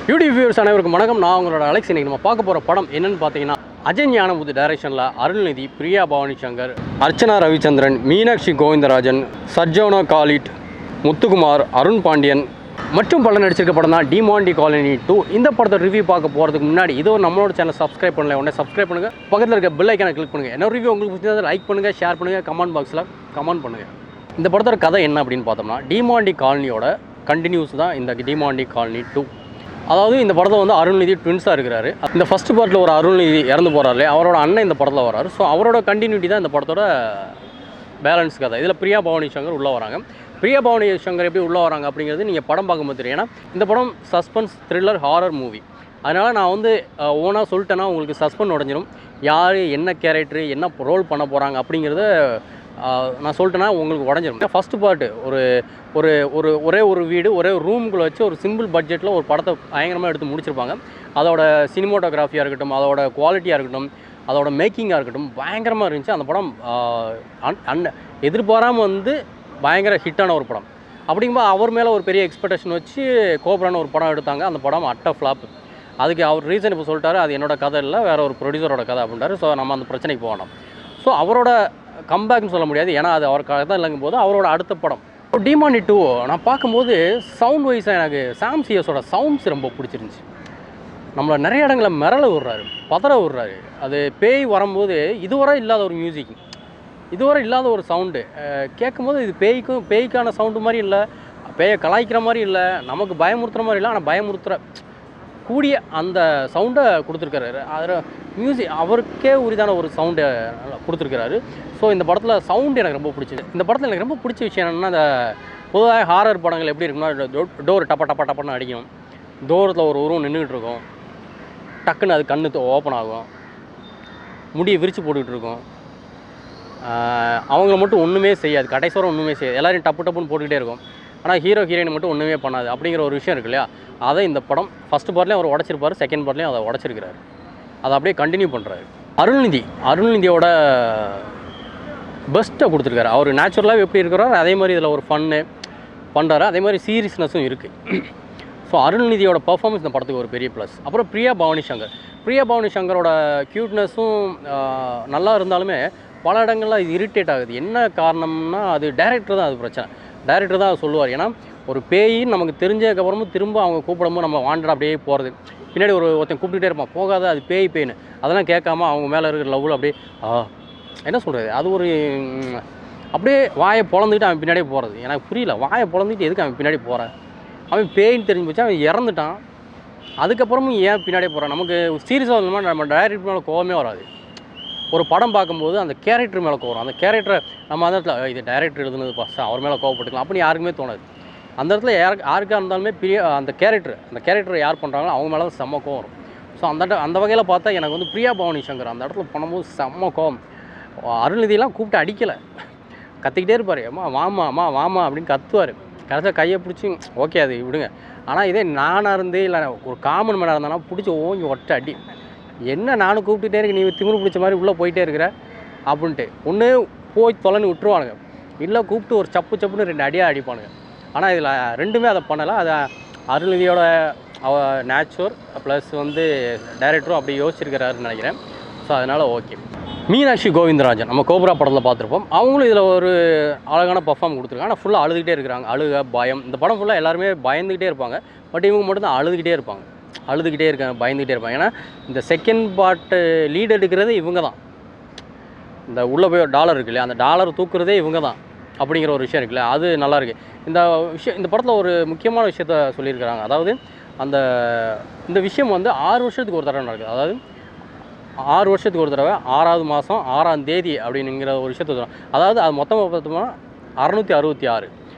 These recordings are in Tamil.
யூடியூப் வியூவர்ஸ் அனைவருக்கும் வணக்கம். நான் உங்களோட அலெக்ஸ். இன்னைக்கு நம்ம பார்க்க போகிற படம் என்னன்னு பார்த்தீங்கன்னா, அஜய் ஞானமுத்து டைரக்ஷனில் அருள்நிதி, பிரியா பவானி சங்கர், அர்ச்சனா ரவிச்சந்திரன், மீனாட்சி கோவிந்தராஜன், சர்ஜோனா காலிட், முத்துக்குமார், அருண் பாண்டியன் மற்றும் பல நடிச்சிருக்க படம் தான் டிமாண்டி காலனி 2. இந்த படத்தை ரிவ்யூ பார்க்க போகிறதுக்கு முன்னாடி இதோ நம்மளோட சேனல் சப்ஸ்கிரைப் பண்ணல, உடனே சப்ஸ்கிரைப் பண்ணுங்கள். பக்கத்தில் இருக்க பெல் ஐக்கானை கிளிக் பண்ணுங்கள். என்ன ரிவ்யூ உங்களுக்கு பிடிச்சதை லைக் பண்ணுங்கள், ஷேர் பண்ணுங்கள், கமெண்ட் பாக்ஸில் கமெண்ட் பண்ணுங்கள். இந்த படத்தோட கதை என்ன அப்படின்னு பார்த்தோம்னா, டிமாண்டி காலனியோட கண்டினியூஸ் தான் இந்த டிமாண்டி காலனி 2. அதாவது இந்த படத்தில் வந்து அருள்நிதி ட்வின்ஸாக இருக்கிறாரு. இந்த ஃபஸ்ட் பார்ட்டில் ஒரு அருள்நிதி இறந்து போகிறாரு, அவரோட அண்ணன் இந்த படத்தில் வராரு. ஸோ அவரோட கண்டினியூட்டி தான் இந்த படத்தோட பேலன்ஸ் கதை. இதில் பிரியா பவானி சங்கர் உள்ளே வராங்க. பிரியா பவானி சங்கர் எப்படி உள்ளே வராங்க அப்படிங்கிறது நீங்கள் படம் பார்க்கும்போது தெரியும். ஏன்னா இந்த படம் சஸ்பென்ஸ் த்ரில்லர் ஹாரர் மூவி. அதனால் நான் வந்து ஓனாக சொல்லிட்டேன்னா உங்களுக்கு சஸ்பென்ஸ் உடஞ்சிடும். யார் என்ன கேரக்டரு என்ன ரோல் பண்ண போகிறாங்க அப்படிங்கிறத நான் சொல்லிட்டேன்னா உங்களுக்கு உடஞ்சிடும். ஃபஸ்ட்டு பார்ட்டு ஒரே ஒரு வீடு, ஒரே ஒரு ரூமுக்குள்ளே வச்சு ஒரு சிம்பிள் பட்ஜெட்டில் ஒரு படத்தை பயங்கரமாக எடுத்து முடிச்சிருப்பாங்க. அதோட சினிமோட்டோகிராஃபியாக இருக்கட்டும், அதோட குவாலிட்டியாக இருக்கட்டும், அதோட மேக்கிங்காக இருக்கட்டும் பயங்கரமாக இருந்துச்சு. அந்த படம் எதிர்பாராமல் வந்து பயங்கர ஹிட்டான ஒரு படம். அப்படிங்கும்போது அவர் மேலே ஒரு பெரிய எக்ஸ்பெக்டேஷன் வச்சு கோப்ரான ஒரு படம் எடுத்தாங்க. அந்த படம் அட்ட ஃப்ளாப். அதுக்கு அவர் ரீசன் இப்போ சொல்லிட்டாரு, அது என்னோட கதை இல்லை, வேறு ஒரு ப்ரொடியூசரோட கதை அப்படின்றாரு. ஸோ நம்ம அந்த பிரச்சனைக்கு போகணும். ஸோ அவரோட கம்பேக்னு சொல்ல முடியாது, ஏன்னா அது அவர் கதை இல்லைங்கும் போது அவரோட அடுத்த படம் டிமாண்டி 2 நான் பார்க்கும்போது சவுண்ட் வைஸாக எனக்கு சாம் சிஎஸோட சவுண்ட்ஸ் ரொம்ப பிடிச்சிருந்துச்சி. நம்மளை நிறைய இடங்களில் மிரள விடுறாரு, பதற விடுறாரு. அது பேய் வரும்போது இதுவரை இல்லாத ஒரு மியூசிக், இதுவரை இல்லாத ஒரு சவுண்டு கேட்கும்போது இது பேய்க்கான சவுண்டு மாதிரி இல்லை, பேயை கலாய்க்கிற மாதிரி இல்லை, நமக்கு பயமுறுத்துகிற மாதிரி இல்லை, ஆனால் பயமுறுத்துகிற கூடிய அந்த சவுண்டை கொடுத்துருக்காரு. அதில் மியூசிக் அவருக்கே உரிதான ஒரு சவுண்டை கொடுத்துருக்கிறாரு. ஸோ இந்த படத்தில் சவுண்டு எனக்கு ரொம்ப பிடிச்சிது. இந்த படத்தில் எனக்கு ரொம்ப பிடிச்ச விஷயம் என்னென்னா, இந்த பொதுவாக ஹாரர் படங்கள் எப்படி இருக்குன்னா, டோர் டப்பன்னு அடிக்கும், தூரத்தில் ஒரு உருவம் நின்றுக்கிட்டு இருக்கும், டக்குன்னு அது கண்ணு ஓப்பன் ஆகும், முடியை விரித்து போட்டுக்கிட்டு இருக்கும், அவங்கள மட்டும் ஒன்றுமே செய்யாது, கடைசிவரை ஒன்றுமே செய்யாது, எல்லோரையும் டப்புன்னு போட்டுக்கிட்டே இருக்கும். ஆனால் ஹீரோ ஹீரோயின் மட்டும் ஒன்றுமே பண்ணாது அப்படிங்கிற ஒரு விஷயம் இருக்கு இல்லையா. அதை இந்த படம் ஃபஸ்ட் பார்ட்லேயும் அவர் உடச்சிருப்பார், செகண்ட் பார்ட்லேயும் அதை உடச்சிருக்கிறாரு. அதை அப்படியே கண்டினியூ பண்ணுறாரு. அருள்நிதியோட பெஸ்ட்டை கொடுத்துருக்காரு. அவர் நேச்சுரலாக எப்படி இருக்கிறார் அதே மாதிரி இதில் ஒரு ஃபன்னு பண்ணுறாரு, அதே மாதிரி சீரியஸ்னஸும் இருக்குது. ஸோ அருள்நிதியோட பர்ஃபார்மன்ஸ் இந்த படத்துக்கு ஒரு பெரிய ப்ளஸ். அப்புறம் பிரியா பவானி சங்கரோட க்யூட்னஸும் நல்லா இருந்தாலுமே பல இடங்களில் இது இரிட்டேட் ஆகுது. என்ன காரணம்னா அது டைரக்டர் தான், அது பிரச்சனை. டைரக்டர் தான் சொல்லுவார். ஏன்னா ஒரு பேயின்னு நமக்கு தெரிஞ்சதுக்கப்புறமும் திரும்ப அவங்க கூப்பிடும்போது நம்ம வாண்டட் அப்படியே போகிறது, பின்னாடி ஒருத்தன் கூப்பிட்டுட்டே இருப்பான், போகாத அது பேய்னு, அதெல்லாம் கேட்காம அவங்க மேலே இருக்கிற லவ்வில் அப்படியே என்ன சொல்கிறது, அது ஒரு அப்படியே வாயை பொழந்துக்கிட்டு அவன் பின்னாடியே போகிறது. எனக்கு புரியல, வாயை பொழந்துக்கிட்டு எதுக்கு அவன் பின்னாடி போகிறான்? அவன் பேயின்னு தெரிஞ்சு போச்சு, அவன் இறந்துட்டான், அதுக்கப்புறமும் ஏன் பின்னாடியே போகிறான்? நமக்கு சீரியஸாக இருந்தோம்னா நம்ம டைரக்டர் மேலே கோவமே வராது. ஒரு படம் பார்க்கும்போது அந்த கேரக்டர் மேலே கோவம், அந்த கேரக்டரை நம்ம அந்த இடத்துல இது டைரக்டர் எழுதுனது ஃபஸ்ட்டு அவர் மேலே கோவப்பட்டுக்கலாம் அப்படின்னு யாருக்குமே தோணாது. அந்த இடத்துல யாருக்காக இருந்தாலுமே அந்த கேரக்டரை யார் பண்ணுறாங்களோ அவங்க மேலே தான் செம்ம கோவம் வரும். ஸோ அந்த வகையில் பார்த்தா எனக்கு வந்து பிரியா பவானி சங்கர் அந்த இடத்துல பண்ணும்போது செம்ம கோவம். அருள்நிதியெல்லாம் கூப்பிட்டு அடிக்கலை, கத்திக்கிட்டே இருப்பார், வாமா அப்படின்னு கத்துவார். கடைசியாக கையை பிடிச்சி ஓகே அது விடுங்க. ஆனால் இதே நானாக இருந்தே இல்லை ஒரு காமன் மேனாக இருந்தானா பிடிச்சி ஓங்கி ஒட்ட அடி, என்ன நானும் கூப்பிட்டுட்டே இருக்கு, நீ திமிரு பிடிச்ச மாதிரி உள்ளே போயிட்டே இருக்கிற அப்படின்ட்டு. ஒன்று போய் தொலைன்னு விட்டுருவானுங்க, இல்லை கூப்பிட்டு ஒரு சப்புன்னு 2 அடியாக அடிப்பானுங்க. ஆனால் இதில் ரெண்டுமே அதை பண்ணலை. அது அருள்நிதியோட நேச்சுரல் ப்ளஸ் வந்து டைரக்டரும் அப்படி யோசிச்சிருக்கிறாருன்னு நினைக்கிறேன். ஸோ அதனால் ஓகே. மீனாட்சி கோவிந்தராஜன் நம்ம கோப்ரா படத்தில் பார்த்துருப்போம். அவங்களும் இதில் ஒரு அழகான பர்ஃபார்ம் கொடுத்துருக்காங்க. ஆனால் ஃபுல்லாக அழுதுகிட்டே இருக்கிறாங்க, பயம். இந்த படம் ஃபுல்லாக எல்லாருமே பயந்துக்கிட்டே இருப்பாங்க, பட் இவங்க மட்டும் தான் அழுதுகிட்டே இருக்காங்க, பயந்துக்கிட்டே இருப்பாங்க. ஏன்னா இந்த செகண்ட் பார்ட்டு லீட் எடுக்கிறது இவங்க தான். இந்த உள்ளே போய் டாலர் இருக்கு இல்லையா, அந்த டாலர் தூக்குறதே இவங்க தான் அப்படிங்கிற ஒரு விஷயம் இருக்குல்ல, அது நல்லாயிருக்கு. இந்த படத்தில் ஒரு முக்கியமான விஷயத்த சொல்லியிருக்கிறாங்க. அதாவது இந்த விஷயம் வந்து 6 வருஷத்துக்கு ஒரு தடவை நடக்குது. அதாவது 6 வருஷத்துக்கு ஒரு தடவை 6ஆவது மாதம் 6ஆம் தேதி அப்படிங்கிற ஒரு விஷயத்த, அதாவது அது மொத்தமாக பார்த்தோம்னா 666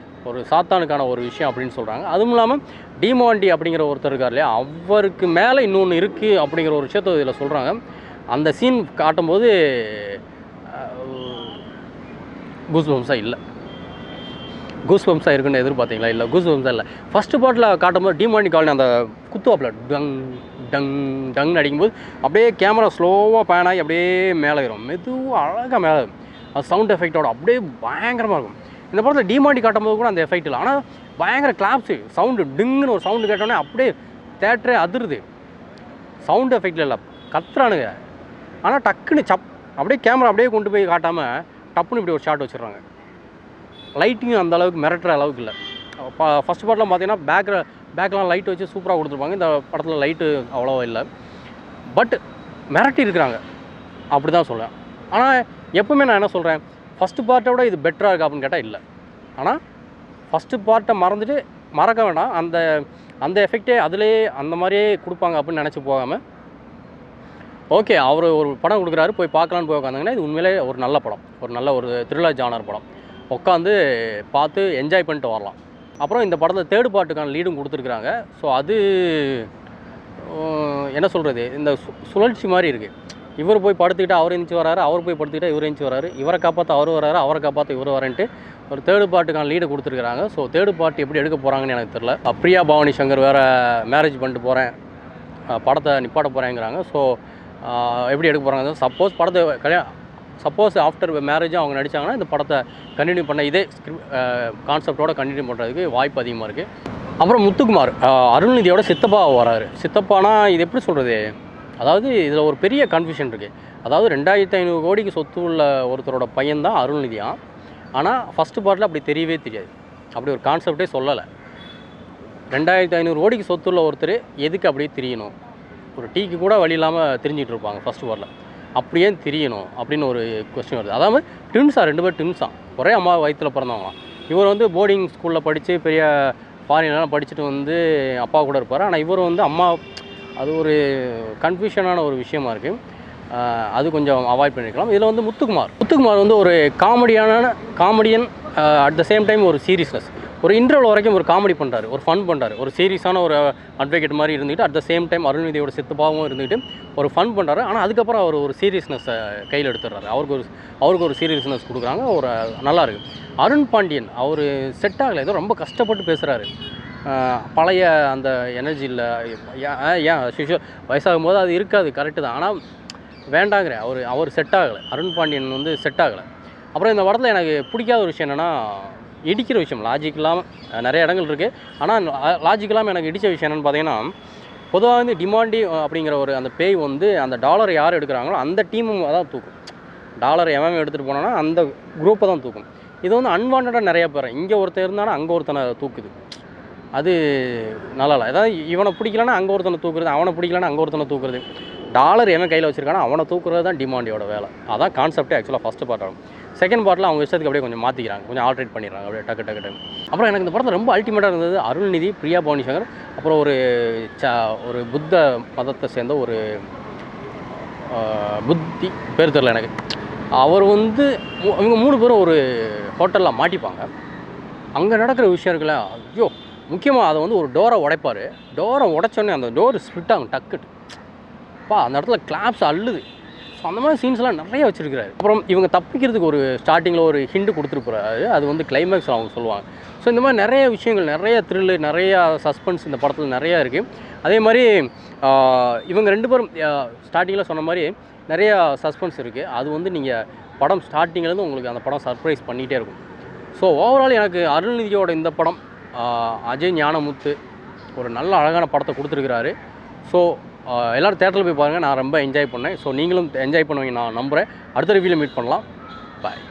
ஒரு சாத்தானுக்கான ஒரு விஷயம் அப்படின்னு சொல்கிறாங்க. அதுவும் இல்லாமல் டிமாண்டி அப்படிங்கிற ஒருத்தர் இருக்கார் இல்லையா, அவருக்கு மேலே இன்னொன்று இருக்குது அப்படிங்கிற ஒரு விஷயத்தை இதில் சொல்கிறாங்க. அந்த சீன் காட்டும்போது கூஸ்பம்ஸாக இருக்குன்னு எதிர்பார்த்தீங்களா? இல்லை, கூஸ்பம்ஸாக இல்லை. ஃபஸ்ட்டு பார்ட்டில் காட்டும்போது டிமாண்டி காலனி அந்த குத்துவாப்பில் டங் அடிக்கும்போது அப்படியே கேமரா ஸ்லோவாக பேன் ஆகி அப்படியே மேலே ஏறும், மெதுவாக அழகாக மேலே, அது சவுண்ட் எஃபெக்டோட அப்படியே பயங்கரமாக இருக்கும். இந்த படத்தில் டிமாண்டி காட்டும்போது கூட அந்த எஃபெக்ட் இல்லை, ஆனால் பயங்கர கிளாப்ஸு சவுண்டு டிங்குன்னு ஒரு சவுண்டு கேட்டோன்னே அப்படியே தேட்டரே அதிருது. சவுண்ட் எஃபெக்டில் இல்லை, கத்துறானுங்க. ஆனால் டக்குன்னு அப்படியே கேமரா அப்படியே கொண்டு போய் காட்டாமல் டப்புன்னு இப்படி ஒரு ஷாட் வச்சிடுறாங்க. லைட்டிங்கும் அந்த அளவுக்கு மிரட்டுற அளவுக்கு இல்லை. ஃபஸ்ட் பார்ட்லாம் பார்த்தீங்கன்னா பேக்லாம் லைட் வச்சு சூப்பராக கொடுத்துருப்பாங்க. இந்த படத்தில் லைட்டு அவ்வளோவா இல்லை, பட் மிரட்டி இருக்கிறாங்க, அப்படி தான் சொல்லுவேன். ஆனால் எப்பவுமே நான் என்ன சொல்கிறேன், ஃபஸ்ட்டு பார்ட்டை விட இது பெட்டராக இருக்கா அப்படின்னு கேட்டால் இல்லை. ஆனால் ஃபஸ்ட்டு பார்ட்டை மறக்க வேண்டாம், அந்த எஃபெக்டே அதிலே அந்த மாதிரியே கொடுப்பாங்க அப்படின்னு நினச்சி போகாமல், ஓகே அவர் ஒரு படம் கொடுக்குறாரு போய் பார்க்கலான்னு போய் உட்காந்தாங்கன்னா இது உண்மையிலே ஒரு நல்ல படம், ஒரு நல்ல ஒரு த்ரில்லர் ஜானர் படம், உட்காந்து பார்த்து என்ஜாய் பண்ணிட்டு வரலாம். அப்புறம் இந்த படத்தில் தேர்ட் பார்ட்டுக்கான லீடும் கொடுத்துருக்குறாங்க. ஸோ அது என்ன சொல்கிறது, இந்த சுழற்சி மாதிரி இருக்குது. இவர் போய் படுத்துக்கிட்டு அவர் எழுந்துச்சி வராரு, அவர் போய் படுத்துக்கிட்டால் இவர் எழுந்துச்சி வராரு, இவரை காப்பாற்ற அவர் வராரு, அவரை காப்பாற்ற இவர் வரேன்ட்டு ஒரு தேர்டு பார்ட்டுக்கான லீடு கொடுத்துருக்குறாங்க. ஸோ தேர்டு பார்ட் எப்படி எடுக்க போகிறாங்கன்னு எனக்கு தெரியல. பிரியா பவானி சங்கர் வேறு மேரேஜ் பண்ணிட்டு போகிறேன், படத்தை நிப்பாட்ட போகிறேங்கிறாங்க. ஸோ எப்படி எடுக்க போகிறாங்க, சப்போஸ் ஆஃப்டர் மேரேஜும் அவங்க நடித்தாங்கன்னா இந்த படத்தை கண்டினியூ பண்ண இதே கான்செப்டோடு கண்டினியூ பண்ணுறதுக்கு வாய்ப்பு அதிகமாக இருக்குது. அப்புறம் முத்துக்குமார் அருள்நிதியோட சித்தப்பா வராரு. சித்தப்பானா இது எப்படி சொல்கிறது, அதாவது இதில் ஒரு பெரிய கன்ஃபியூஷன் இருக்குது. அதாவது 2500 கோடிக்கு சொத்து உள்ள ஒருத்தரோட பையன்தான் அருள்நிதியான். ஆனால் ஃபஸ்ட்டு பார்ட்டில் அப்படி தெரியவே தெரியாது, அப்படி ஒரு கான்செப்டே சொல்லலை. 2500 கோடிக்கு சொத்து உள்ள ஒருத்தர் எதுக்கு அப்படியே தெரியணும், ஒரு டீக்கு கூட வழி இல்லாமல் தெரிஞ்சிட்டு இருப்பாங்க ஃபஸ்ட்டு பார்ட்டில், அப்படியே தெரியணும் அப்படின்னு ஒரு கொஸ்டின் வருது. அதாவது ட்வின்ஸாக, 2 பேர் ட்வின்ஸாக, ஒரே அம்மா வயிற்றில் பிறந்தவங்களாம். இவர் வந்து போர்டிங் ஸ்கூலில் படித்து பெரிய ஃபாரின்லாம் படிச்சுட்டு வந்து அப்பா கூட இருப்பார். ஆனால் இவர் வந்து அம்மா, அது ஒரு கன்ஃபியூஷனான ஒரு விஷயமா இருக்குது. அது கொஞ்சம் அவாய்ட் பண்ணிக்கலாம். இதில் வந்து முத்துக்குமார் வந்து ஒரு comedian, at the same time ஒரு சீரியஸ்னஸ். ஒரு இன்டர்வல் வரைக்கும் ஒரு காமெடி பண்ணுறாரு, ஒரு ஃபன் பண்ணுறாரு, ஒரு சீரியஸான ஒரு அட்வொகேட் மாதிரி இருந்துக்கிட்டு அட் த சேம் டைம் அருள்நிதியோட சித்தப்பாவும் இருந்துக்கிட்டு ஒரு ஃபன் பண்ணுறாரு. ஆனால் அதுக்கப்புறம் அவர் ஒரு சீரியஸ்னஸை கையில் எடுத்துடுறாரு, அவருக்கு ஒரு சீரியஸ்னஸ் கொடுக்குறாங்க, ஒரு நல்லாயிருக்கு. அருண் பாண்டியன் அவர் செட் ஆகலை, ஏதோ ரொம்ப கஷ்டப்பட்டு பேசுகிறாரு, பழைய அந்த எனர்ஜி இல்லை. ஏன் வயசாகும் போது அது இருக்காது, கரெக்டு தான், ஆனால் வேண்டாங்கிறேன், அவர் செட் ஆகலை, அருண் பாண்டியன் வந்து செட் ஆகலை. அப்புறம் இந்த படத்தில் எனக்கு பிடிக்காத ஒரு விஷயம் என்னென்னா, இடிக்கிற விஷயம், லாஜிக் இல்லாமல் நிறைய இடங்கள் இருக்குது. ஆனால் லாஜிக் இல்லாமல் எனக்கு இடித்த விஷயம் என்னென்னு பார்த்தீங்கன்னா, பொதுவாக வந்து டிமாண்டி அப்படிங்கிற ஒரு அந்த பேய் வந்து அந்த டாலரை யார் எடுக்கிறாங்களோ அந்த டீமும் தான் தூக்கும். டாலரை எவன் எடுத்துகிட்டு போனோன்னா அந்த குரூப்பை தான் தூக்கும். இது வந்து அன்வான்டாக நிறைய பேர், இங்கே ஒருத்தர் இருந்தானா அங்கே ஒருத்தனை தூக்குது, அது நல்லா இல்லை. ஏதாவது இவனை பிடிக்கலன்னா அங்கே ஒருத்தனை தூக்குறது, அவனை பிடிக்கலன்னா அங்கே ஒருத்தனை தூக்குறது, டாலர் எவன் கையில் வச்சுருக்கானோ அவனை தூக்குறது தான் டிமாண்டியோட வேலை. அதான் கான்செப்டே ஆக்சுவலாக ஃபஸ்ட்டு பார்ட் ஆகும். செகண்ட் பார்ட்டில் அவங்க இஷ்டத்துக்கு அப்படியே கொஞ்சம் மாற்றிக்கிறாங்க, கொஞ்சம் ஆல்ட்ரேட் பண்ணிடுறாங்க அப்படியே டக்கு. அப்புறம் எனக்கு இந்த படத்தில் ரொம்ப அல்டிமேட்டாக இருந்தது அருள்நிதி, பிரியா பவானி சங்கர், அப்புறம் ஒரு புத்த மதத்தை சேர்ந்த ஒரு புத்தி பேர் தெரியல எனக்கு. அவர் வந்து இவங்க 3 பேரும் ஒரு ஹோட்டலில் மாட்டிப்பாங்க. அங்கே நடக்கிற விஷயம் இருக்குல்ல, ஐயோ முக்கியமாக அதை வந்து ஒரு டோரை உடைப்பார். டோரை உடைச்சோடனே அந்த டோர் ஸ்பிட் ஆகும் டக்குட்டு, அந்த இடத்துல கிளாப்ஸ் அள்ளுது. ஸோ அந்த மாதிரி சீன்ஸ்லாம் நிறைய வச்சுருக்கிறாரு. அப்புறம் இவங்க தப்பிக்கிறதுக்கு ஒரு ஸ்டார்டிங்கில் ஒரு ஹிண்ட் கொடுத்துருப்பாரு, அது வந்து கிளைமேக்ஸில் அவங்க சொல்லுவாங்க. ஸோ இந்த மாதிரி நிறைய விஷயங்கள், நிறைய த்ரில்லு, நிறையா சஸ்பென்ஸ் இந்த படத்தில் நிறையா இருக்குது. அதே மாதிரி இவங்க 2 பேரும் ஸ்டார்டிங்கில் சொன்ன மாதிரி நிறையா சஸ்பென்ஸ் இருக்குது. அது வந்து நீங்கள் படம் ஸ்டார்டிங்லேருந்து உங்களுக்கு அந்த படம் சர்ப்ரைஸ் பண்ணிகிட்டே இருக்கும். ஸோ ஓவரால் எனக்கு அருள்நிதியோட இந்த படம், அஜய் ஞானமுத்து ஒரு நல்ல அழகான படத்தை கொடுத்துருக்கிறாரு. ஸோ எல்லோரும் தேட்டரில் போய் பாருங்கள், நான் ரொம்ப என்ஜாய் பண்ணேன். ஸோ நீங்களும் என்ஜாய் பண்ணுவீங்க நான் நம்புகிறேன். அடுத்த ரிவ்யூவில் மீட் பண்ணலாம். பாய்.